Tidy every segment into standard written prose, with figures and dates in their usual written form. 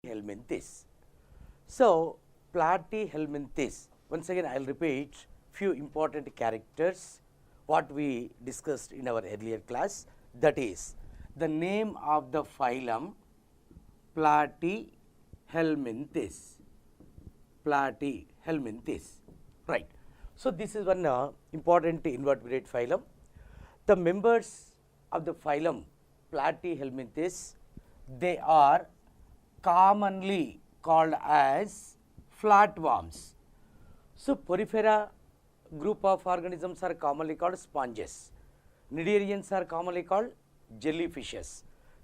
platyhelminthes. So, platyhelminthes, once again I will repeat few important characters what we discussed in our earlier class, that is the name of the phylum platyhelminthes, right. So, this is one important invertebrate phylum. The members of the phylum platyhelminthes, they are commonly called as flatworms. So, porifera group of organisms are commonly called sponges. Cnidarians are commonly called jellyfishes.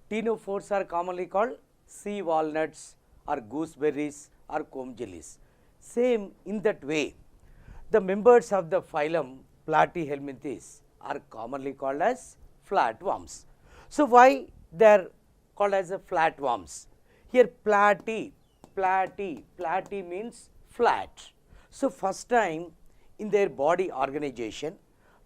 Ctenophores are commonly called sea walnuts or gooseberries or comb jellies. Same in that way, the members of the phylum platyhelminthes are commonly called as flatworms. So, why they are called as a flatworms? Here platy means flat. So, first time in their body organization,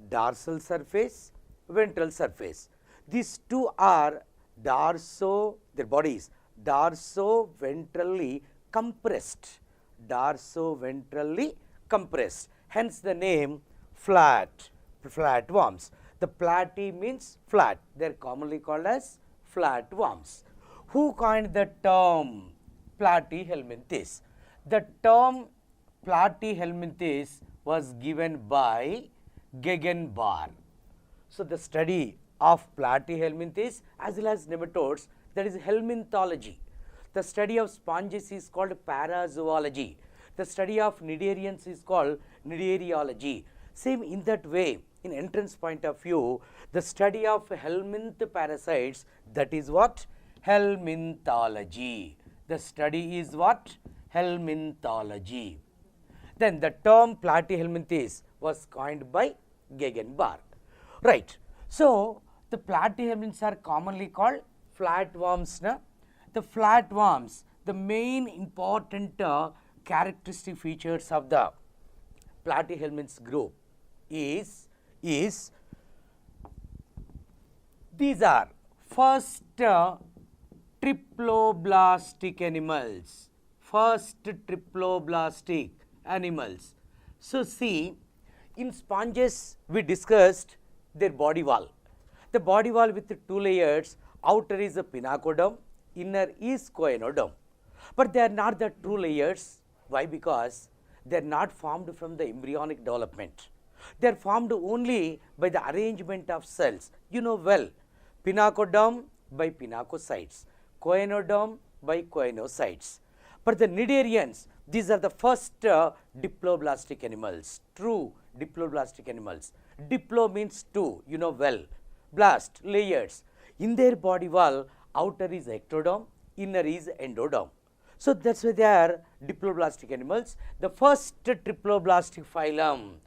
dorsal surface, ventral surface. These two are their bodies dorso-ventrally compressed, hence the name flatworms. The platy means flat, they are commonly called as flatworms. Who coined the term platyhelminthes? The term platyhelminthes was given by Gegenbar. So, the study of platyhelminthes as well as nematodes, that is helminthology. The study of sponges is called parazoology. The study of cnidarians is called cnidariology. Same in that way, in entrance point of view, the study of helminth parasites, that is what? Helminthology. The study is what? Helminthology. Then the term platyhelminthes was coined by Gegenbar. Right. So, the platyhelminthes are commonly called flatworms. The flatworms, the main important characteristic features of the platyhelminthes group is these are first triploblastic animals. So, see, in sponges we discussed their body wall. The body wall with the two layers, outer is the pinnacoderm, inner is coenoderm. But they are not the true layers. Why? Because they are not formed from the embryonic development. They are formed only by the arrangement of cells. You know well, pinnacoderm by pinnacocytes, coenoderm by coenocytes. But the cnidarians, these are the first diploblastic animals, true diploblastic animals. Diplo means two, you know well. Blast, layers. In their body wall, outer is ectoderm, inner is endoderm. So, that is why they are diploblastic animals. The first triploblastic phylum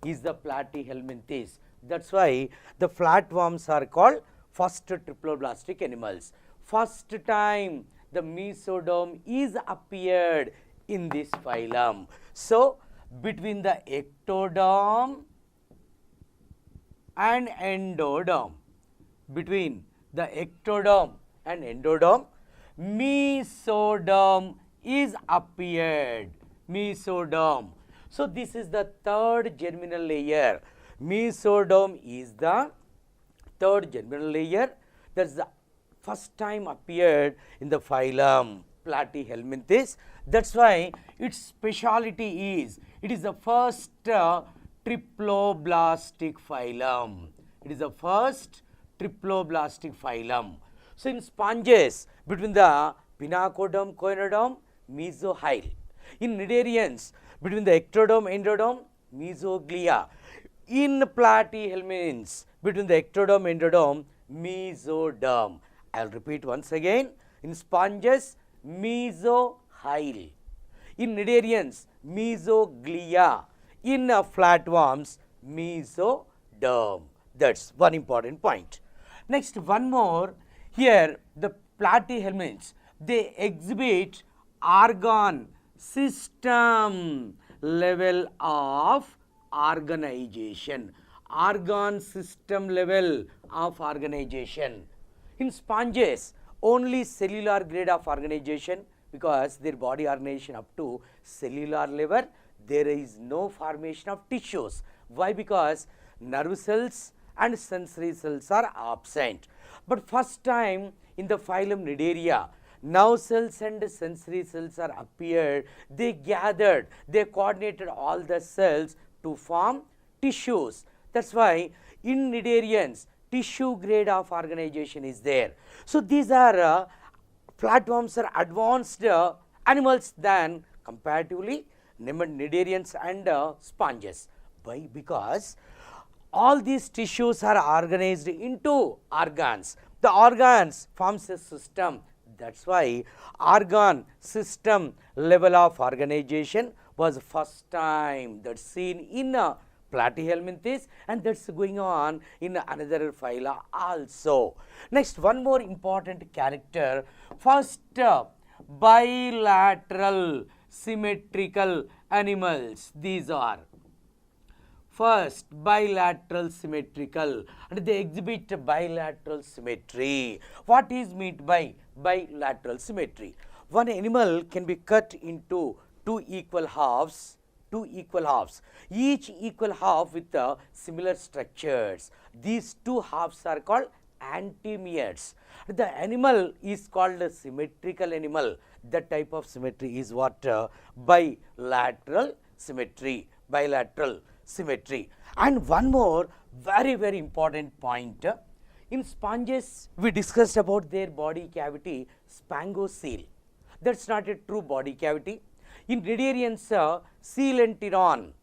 is the platyhelminthes. That is why the flatworms are called first triploblastic animals. First time the mesoderm is appeared in this phylum. So, between the ectoderm and endoderm, mesoderm is appeared, mesoderm. So, this is the third germinal layer. Mesoderm is the third germinal layer, that is the first time appeared in the phylum platyhelminthes. That is why its speciality is, it is the first triploblastic phylum. So, in sponges, between the pinnacoderm, coenoderm, mesohyle. In cnidarians, between the ectoderm, endoderm, mesoglia. In platyhelminths, between the ectoderm, endoderm, mesoderm. I will repeat once again. In sponges, mesohyle. In cnidarians, mesoglia. In flatworms, mesoderm. That is one important point. Next, one more. Here, the platyhelminths, they exhibit organ system level of organization. In sponges, only cellular grade of organization, because their body organization up to cellular level, there is no formation of tissues. Why? Because nerve cells and sensory cells are absent. But first time in the phylum Cnidaria, nerve cells and sensory cells are appeared. They gathered, they coordinated all the cells to form tissues. That's why in Cnidarians, tissue grade of organization is there. So these are flatworms are advanced animals than comparatively Cnidarians and sponges. Why? Because all these tissues are organized into organs. The organs forms a system. That's why organ system level of organization was first time that's seen in Platyhelminthes, and that's going on in another phyla also. Next, one more important character. First, bilateral symmetrical animals. These are first bilateral symmetrical, and they exhibit bilateral symmetry. What is meant by bilateral symmetry? One animal can be cut into two equal halves, each equal half with similar structures. These two halves are called antimeres. The animal is called a symmetrical animal. That type of symmetry is what bilateral symmetry. And one more very important point. In sponges, we discussed about their body cavity, sphingocele. That's not a true body cavity. In Cnidarians, coelenteron,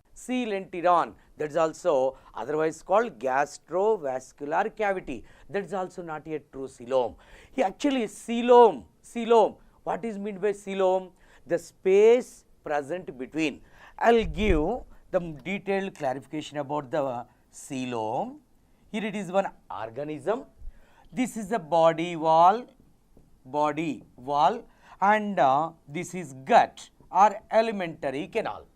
that is also otherwise called gastrovascular cavity. That is also not a true coelom. Actually, coelom, what is meant by coelom? The space present between. I'll give the detailed clarification about the coelom. Here it is one organism. This is the body wall, and this is gut or alimentary canal.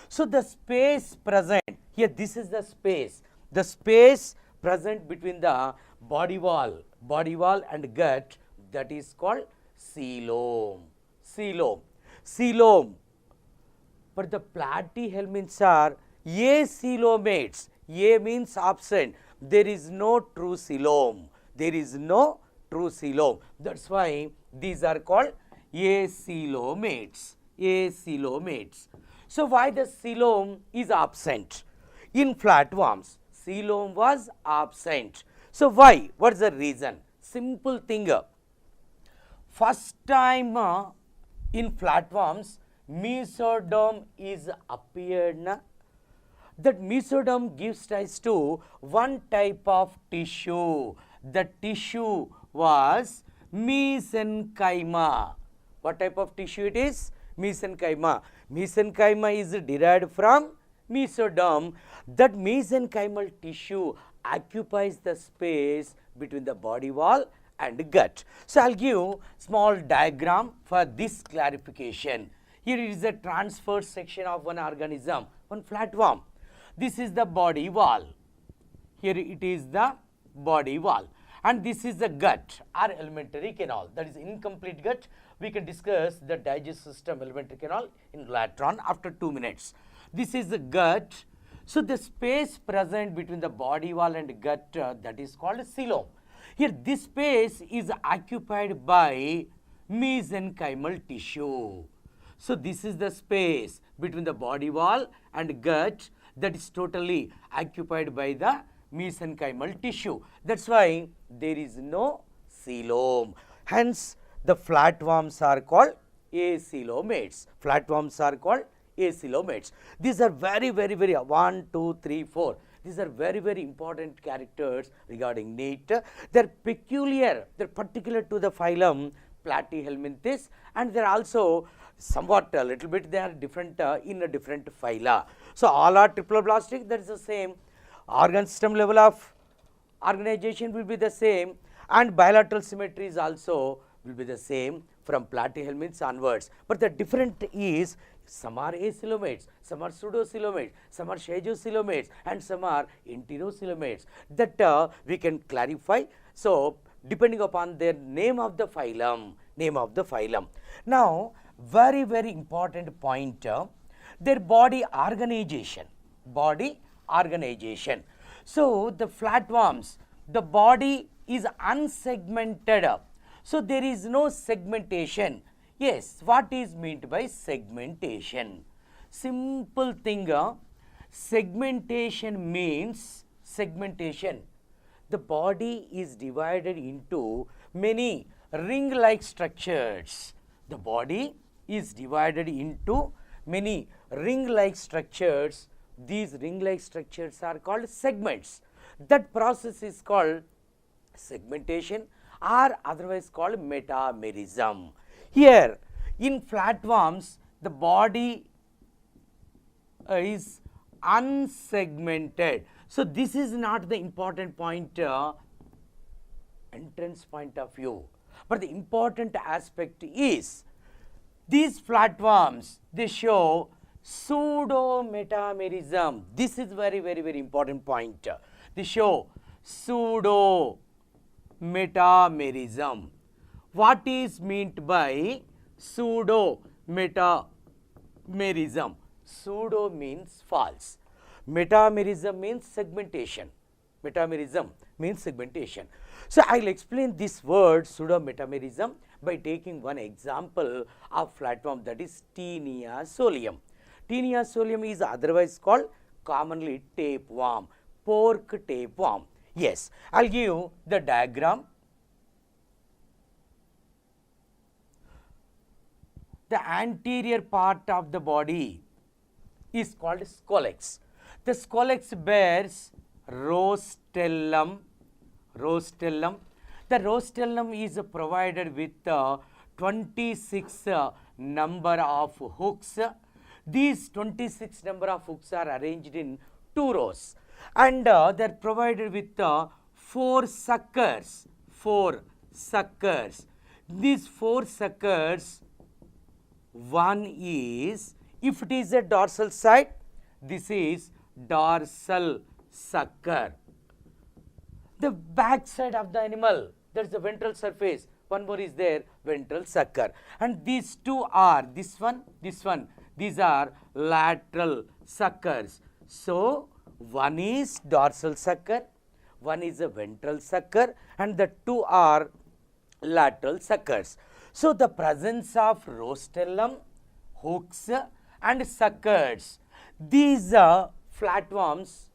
So the space present here, this is the space present between the body wall and gut, that is called coelom. But the platyhelminths are acoelomates. A means absent. There is no true coelom. That's why these are called acoelomates. So why the coelom is absent? In flatworms, coelom was absent. So why? What is the reason? Simple thing. First time in flatworms, mesoderm is appeared. That mesoderm gives rise to one type of tissue. The tissue was mesenchyma. What type of tissue it is? Mesenchyma. Mesenchyma is derived from mesoderm. That mesenchymal tissue occupies the space between the body wall and gut. So I'll give small diagram for this clarification. Here it is a transverse section of one organism, one flatworm. This is the body wall. Here it is the body wall. And this is the gut or alimentary canal. That is incomplete gut. We can discuss the digestive system, alimentary canal in later on after 2 minutes. This is the gut. So the space present between the body wall and gut, that is called coelom. Here this space is occupied by mesenchymal tissue. So this is the space between the body wall and gut that is totally occupied by the mesenchymal tissue. That's why there is no coelom. Hence, the flatworms are called acoelomates. These are very 1, 2, 3, 4. These are very important characters regarding NEET. They are peculiar, they are particular to the phylum Platyhelminthes, and they are also somewhat a little bit they are different in a different phyla. So all are triploblastic, that is the same. Organ system level of organization will be the same, and bilateral symmetries also will be the same from Platyhelminths onwards. But the different is some are acoelomates, some are pseudocoelomates, some are shadocoelomates, and some are enterocoelomates. That we can clarify. So depending upon their name of the phylum. Now, very, very important point, their body organization. So, the flatworms, the body is unsegmented. So, there is no segmentation. Yes, what is meant by segmentation? Simple thing, segmentation means the body is divided into many ring-like structures. The body is divided into many ring-like structures. These ring-like structures are called segments. That process is called segmentation or otherwise called metamerism. Here in flatworms, the body is unsegmented. So, this is not the important point, entrance point of view, but the important aspect is these flatworms, they show pseudo metamerism. This is very, very, very important point. They show pseudo metamerism. What is meant by pseudo metamerism? Pseudo means false. Metamerism means segmentation. So, I will explain this word pseudo metamerism by taking one example of flatworm, that is Taenia solium. Taenia solium is otherwise called commonly tapeworm, pork tapeworm. Yes, I will give you the diagram. The anterior part of the body is called scolex. The scolex bears rostellum. The rostellum is provided with 26 number of hooks. These 26 number of hooks are arranged in 2 rows, and they are provided with 4 suckers. These 4 suckers, one is, if it is a dorsal side, this is dorsal sucker. The back side of the animal, that is the ventral surface, one more is there, ventral sucker. And these two are, this one, these are lateral suckers. So, one is dorsal sucker, one is a ventral sucker, and the two are lateral suckers. So, the presence of rostellum, hooks and suckers, these flatworms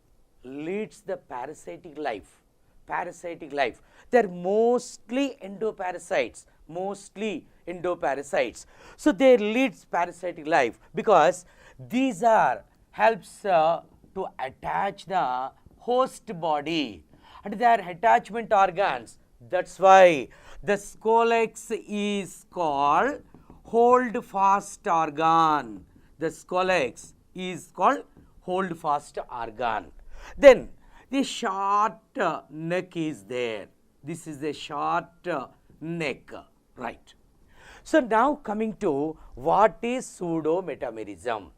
leads the parasitic life. They are mostly endoparasites. So, they leads parasitic life because these are helps to attach the host body and their attachment organs. That's why the scolex is called hold fast organ. The scolex is called hold fast organ. Then the short neck is there. This is the short neck, right. So, now coming to what is pseudo metamerism.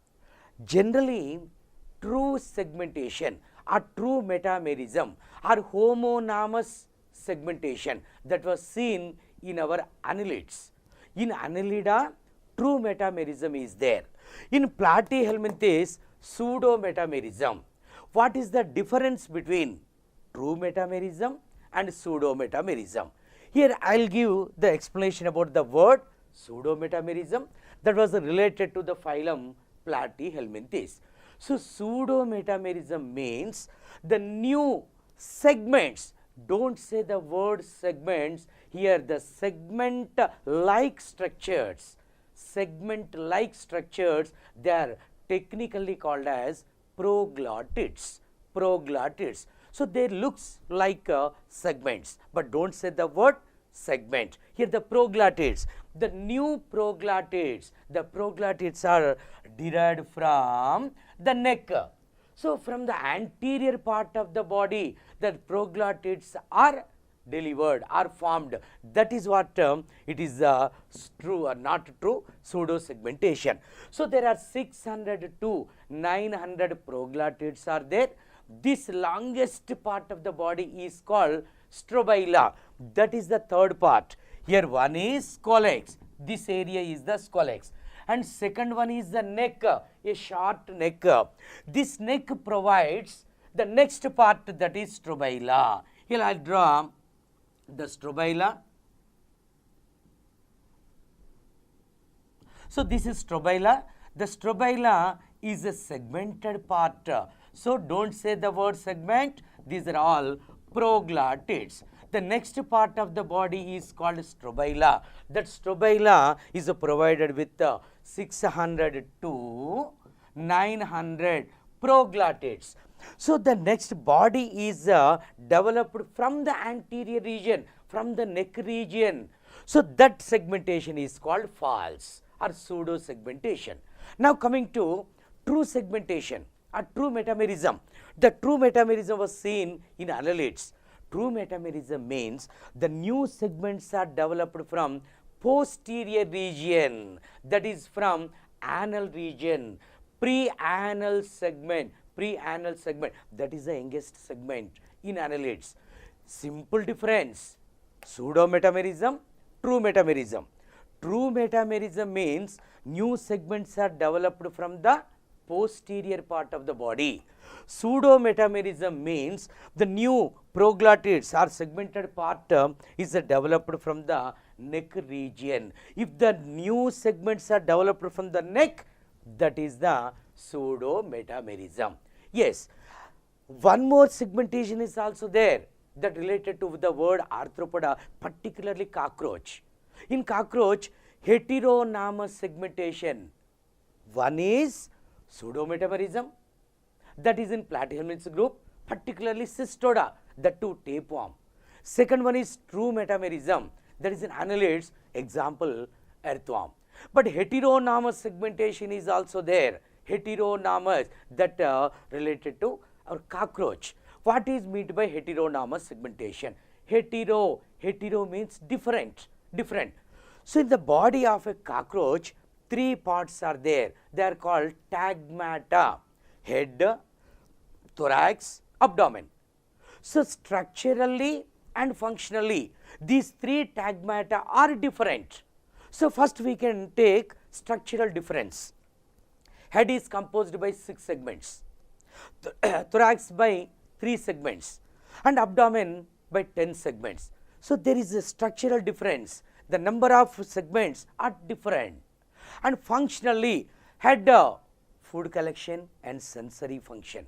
Generally, true segmentation or true metamerism or homonymous segmentation that was seen in our annelids. In Annelida, true metamerism is there. In Platyhelminthes, pseudo metamerism. What is the difference between true metamerism and pseudo metamerism? Here I will give the explanation about the word pseudo metamerism that was related to the phylum Platyhelminthes. So, pseudo metamerism means the new segments. Don't say the word segments, here the segment like structures, they are technically called as proglottids. So, they looks like segments, but don't say the word segment. Here the proglottids, the new proglottids, the proglottids are derived from the neck. So, from the anterior part of the body, the proglottids are delivered or formed. That is what it is true or not true pseudo segmentation. So, there are 600 to 900 proglottids are there. This longest part of the body is called strobila. That is the third part. Here one is scolex. This area is the scolex. And second one is the neck, a short neck. This neck provides the next part, that is strobila. Here I draw the strobila. So this is strobila. The strobila is a segmented part. So don't say the word segment. These are all proglottids. The next part of the body is called strobila. That strobila is provided with 600 to 900 proglottids. So the next body is developed from the anterior region, from the neck region. So that segmentation is called false or pseudo segmentation. Now coming to true segmentation or true metamerism. The true metamerism was seen in annelids. True metamerism means the new segments are developed from posterior region, that is from anal region, pre-anal segment, that is the youngest segment in annelids. Simple difference, pseudo metamerism, true metamerism. True metamerism means new segments are developed from the posterior part of the body. Pseudo metamerism means the new proglottids or segmented part is developed from the neck region. If the new segments are developed from the neck, that is the pseudo metamerism. Yes, one more segmentation is also there that related to the word arthropoda, particularly cockroach. In cockroach, heteronomous segmentation. One is pseudometamerism, that is in platyhelminths group, particularly cystoda, that too tapeworm. Second one is true metamerism, that is in annelids, example earthworm. But heteronomous segmentation is also there. Heteronomous, that related to our cockroach. What is meant by heteronomous segmentation? Hetero means different. So in the body of a cockroach, three parts are there. They are called tagmata: head, thorax, abdomen. So structurally and functionally, these three tagmata are different. So first we can take structural difference. Head is composed by 6 segments, thorax by 3 segments, and abdomen by 10 segments. So there is a structural difference. The number of segments are different. And functionally, head, food collection and sensory function.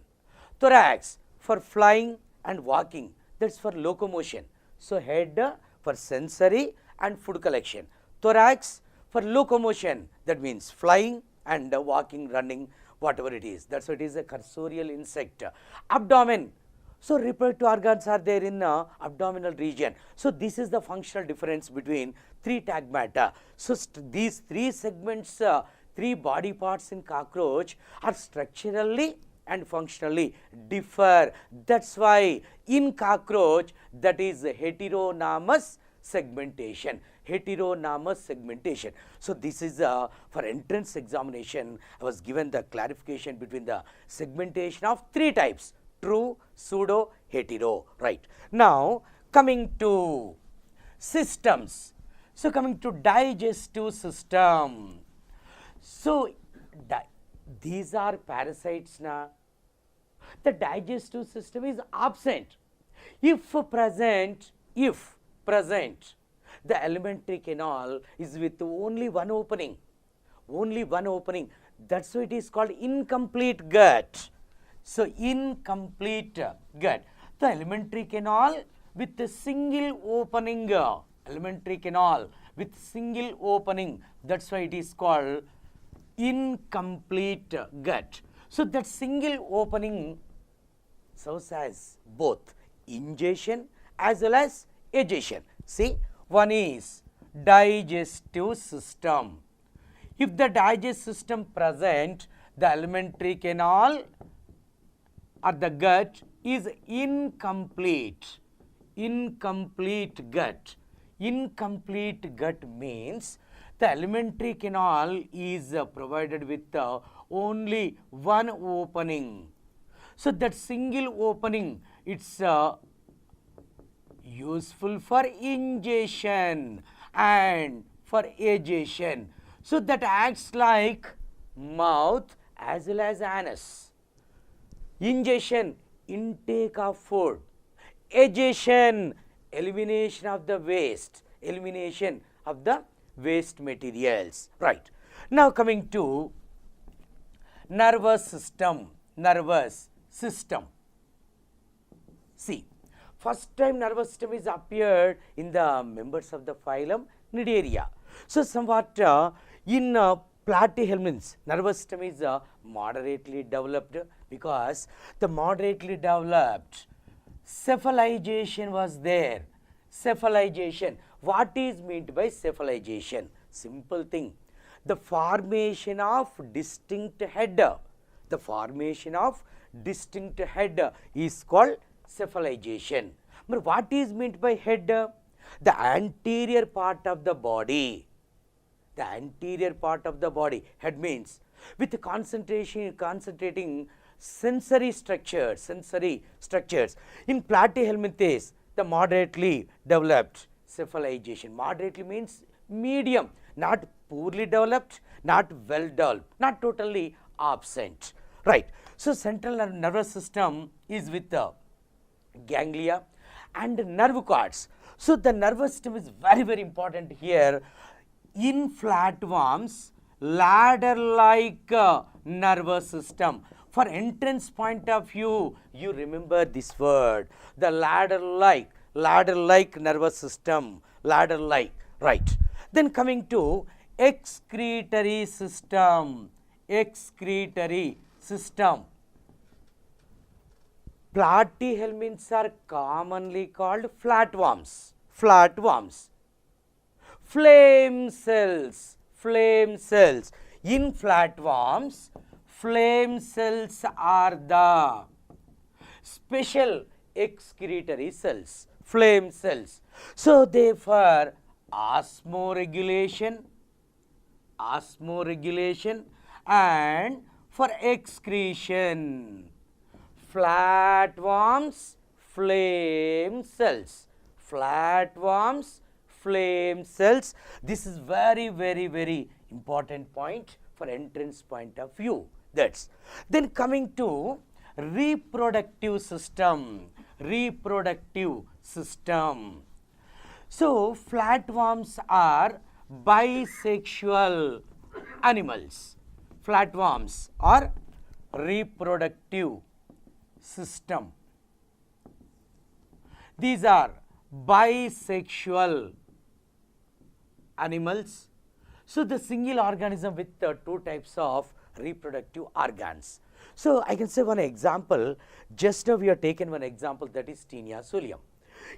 Thorax for flying and walking, that's for locomotion. So head for sensory and food collection. Thorax for locomotion, that means flying and walking, running, whatever it is. That's why it is a cursorial insect. Abdomen, so reproductive organs are there in abdominal region. So this is the functional difference between 3 tagmata. So these 3 segments, 3 body parts in cockroach are structurally and functionally differ. That's why in cockroach, that is heteronomous segmentation. So this is for entrance examination, I was given the clarification between the segmentation of 3 types: true, pseudo, hetero. Right. Now coming to systems. So coming to digestive system. So these are parasites now. The digestive system is absent. If present, the alimentary canal is with only one opening. That's why it is called incomplete gut. So incomplete gut. The alimentary canal with a single opening. That's why it is called incomplete gut. So that single opening serves as both ingestion as well as egestion. See, one is digestive system. If the digestive system present, the alimentary canal or the gut is incomplete. Incomplete gut means the alimentary canal is provided with only one opening. So that single opening, it's useful for ingestion and for agitation. So that acts like mouth as well as anus. Ingestion, intake of food. Agitation, elimination of the waste, elimination of the waste materials. Right. Now coming to nervous system. Nervous system. See, first time nervous system is appeared in the members of the phylum Cnidaria. So somewhat in platyhelminths, nervous system is moderately developed because the moderately developed cephalization was there. Cephalization. What is meant by cephalization? Simple thing. The formation of distinct head. The formation of distinct head is called cephalization. But what is meant by head? The anterior part of the body. The anterior part of the body. Head means with concentrating sensory structures. In platyhelminthes, the moderately developed cephalization. Moderately means medium, not poorly developed, not well developed, not totally absent. Right. So central nervous system is with the ganglia and nerve cords. So the nervous system is very important here. In flatworms, ladder-like nervous system. For entrance point of view, you remember this word, the ladder-like nervous system, ladder-like, right. Then coming to excretory system. Platyhelminths are commonly called flatworms. Flame cells. In flatworms, flame cells are the special excretory cells. Flame cells. So therefore, osmoregulation and for excretion. Flatworms, flame cells. This is very important point for entrance point of view. That's then coming to reproductive system. So flatworms are bisexual animals. Flatworms are reproductive system. These are bisexual animals. So the single organism with two types of reproductive organs. So I can say one example. Just now we have taken one example, that is Taenia solium.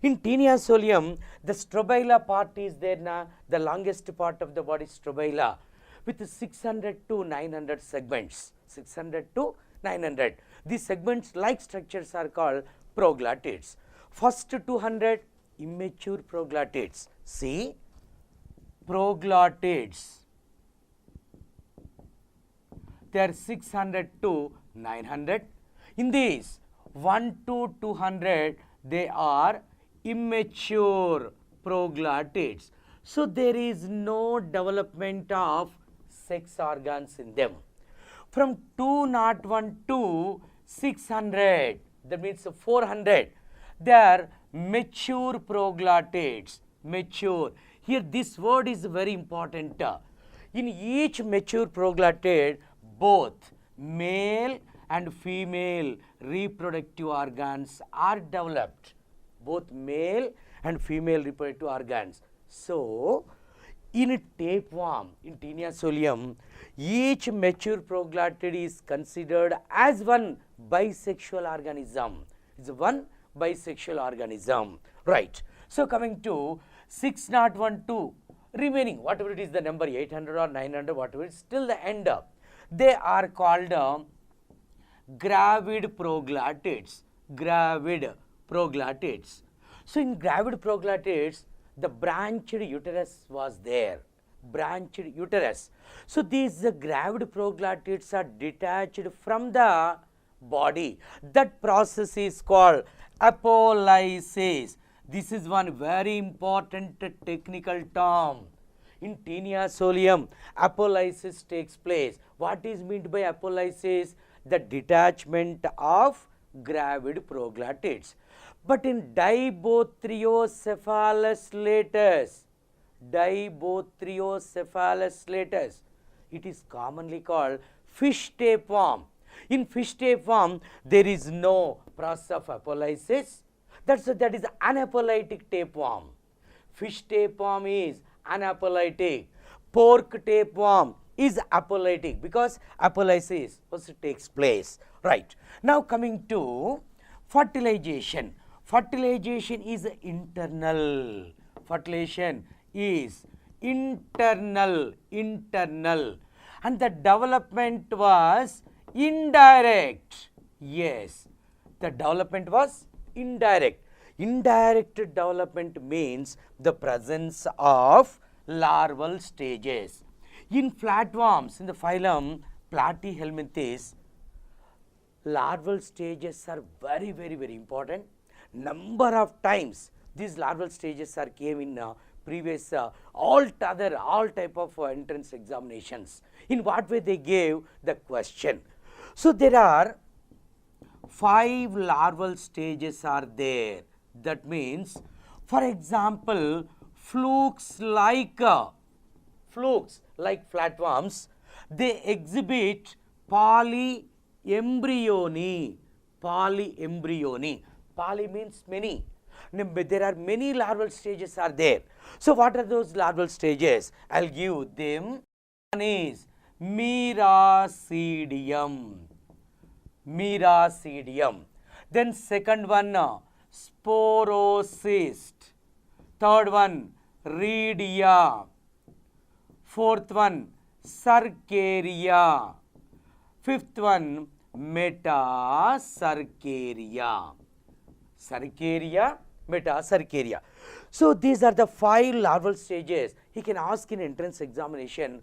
In Taenia solium, the strobila part is there now, the longest part of the body strobila with 600 to 900 segments. 600 to 900. These segments like structures are called proglottids. First 200 immature proglottids. See, proglottids. They are 600 to 900. In these 1 to 200, they are immature proglottids. So there is no development of sex organs in them. From 201 to 600, that means 400, they are mature proglottids. Mature. Here this word is very important. In each mature proglottid, both male and female reproductive organs are developed. Both male and female reproductive organs. So, in tapeworm, in Taenia solium, each mature proglottid is considered as one bisexual organism. It's one bisexual organism. Right. So, coming to 601 to remaining, whatever it is the number, 800 or 900, whatever it is, till the end, they are called gravid proglottids. Gravid proglottids. So, in gravid proglottids, the branched uterus was there. Branched uterus. So, these gravid proglottids are detached from the body. That process is called apolysis. This is one very important technical term. In Taenia solium, apolysis takes place. What is meant by apolysis? The detachment of gravid proglottids. But in Dibothriocephalus latus, it is commonly called fish tapeworm. In fish tapeworm, there is no process of apolysis. That is anapolytic tapeworm. Fish tapeworm is anapolytic. Pork tapeworm is apolytic because apolysis also takes place. Right. Now coming to fertilization. Fertilization is internal. Fertilization is internal. And the development was indirect. Yes, the development was indirect. Indirect development means the presence of larval stages. In flatworms, in the phylum Platyhelminthes, larval stages are very important. Number of times these larval stages are came in previous all type of entrance examinations. In what way they gave the question? So there are 5 larval stages are there. That means, for example, flukes like flatworms, they exhibit polyembryony. Poly means many. There are many larval stages are there. So what are those larval stages? I'll give them. One is miracidium. Then second one, sporocyst. Third one, rhedia. Fourth one, cercaria. Fifth one, metacercaria. Metacercaria. So these are the 5 larval stages. He can ask in entrance examination,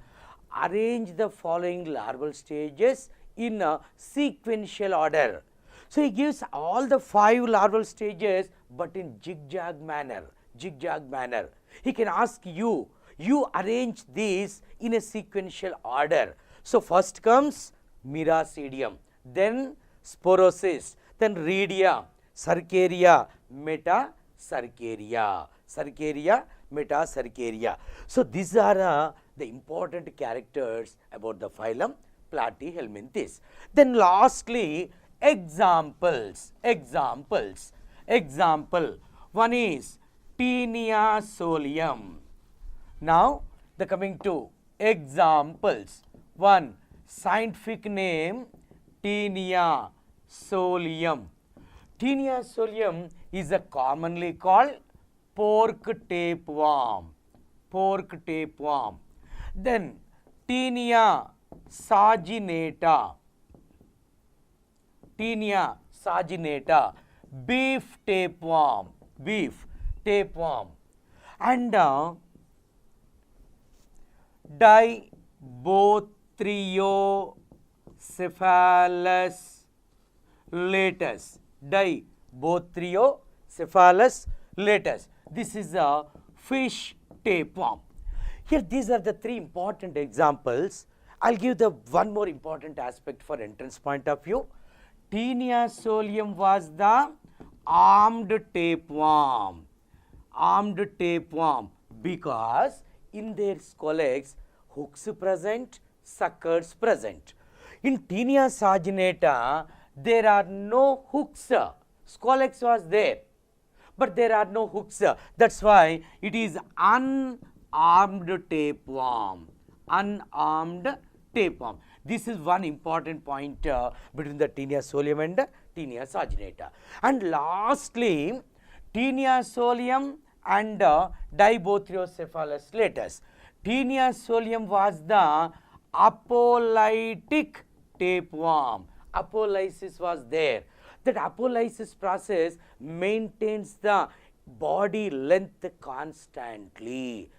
arrange the following larval stages in a sequential order. So he gives all the 5 larval stages but in zigzag manner. He can ask you arrange these in a sequential order. So first comes miracidium, then sporocyst, then rhedia, cercaria, metacercaria. So these are the important characters about the phylum Platyhelminthes. Then lastly, examples. Example. One is Taenia solium. Now the coming to examples. One, scientific name Taenia solium. Taenia solium is a commonly called pork tapeworm. Then Taenia saginata. Beef tapeworm. And Dibothriocephalus latus. This is a fish tapeworm. Here these are the 3 important examples. I'll give the one more important aspect for entrance point of view. Taenia solium was the armed tapeworm. Because in their scolex hooks present, suckers present. In Taenia saginata there are no hooks. Scolex was there, but there are no hooks. That's why it is unarmed tapeworm. This is one important point between the Taenia solium and Taenia saginata. And lastly, Taenia solium and Dibothriocephalus latus. Taenia solium was the apolytic tapeworm. Apolysis was there. That apolysis process maintains the body length constantly.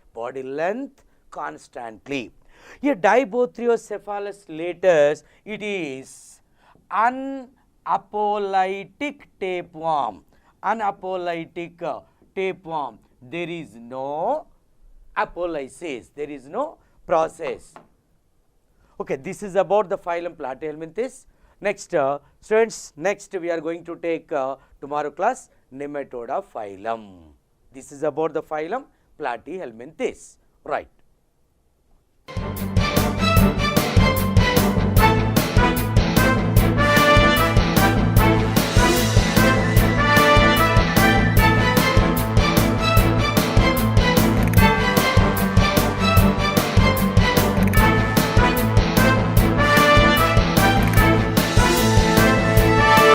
Here Dibothriocephalus latus, it is unapolytic tapeworm. tapeworm. There is no apolysis. There is no process. Okay, this is about the phylum Platyhelminthes. Next, students, next we are going to take tomorrow class Nematoda phylum. This is about the phylum Platyhelminthes. Right.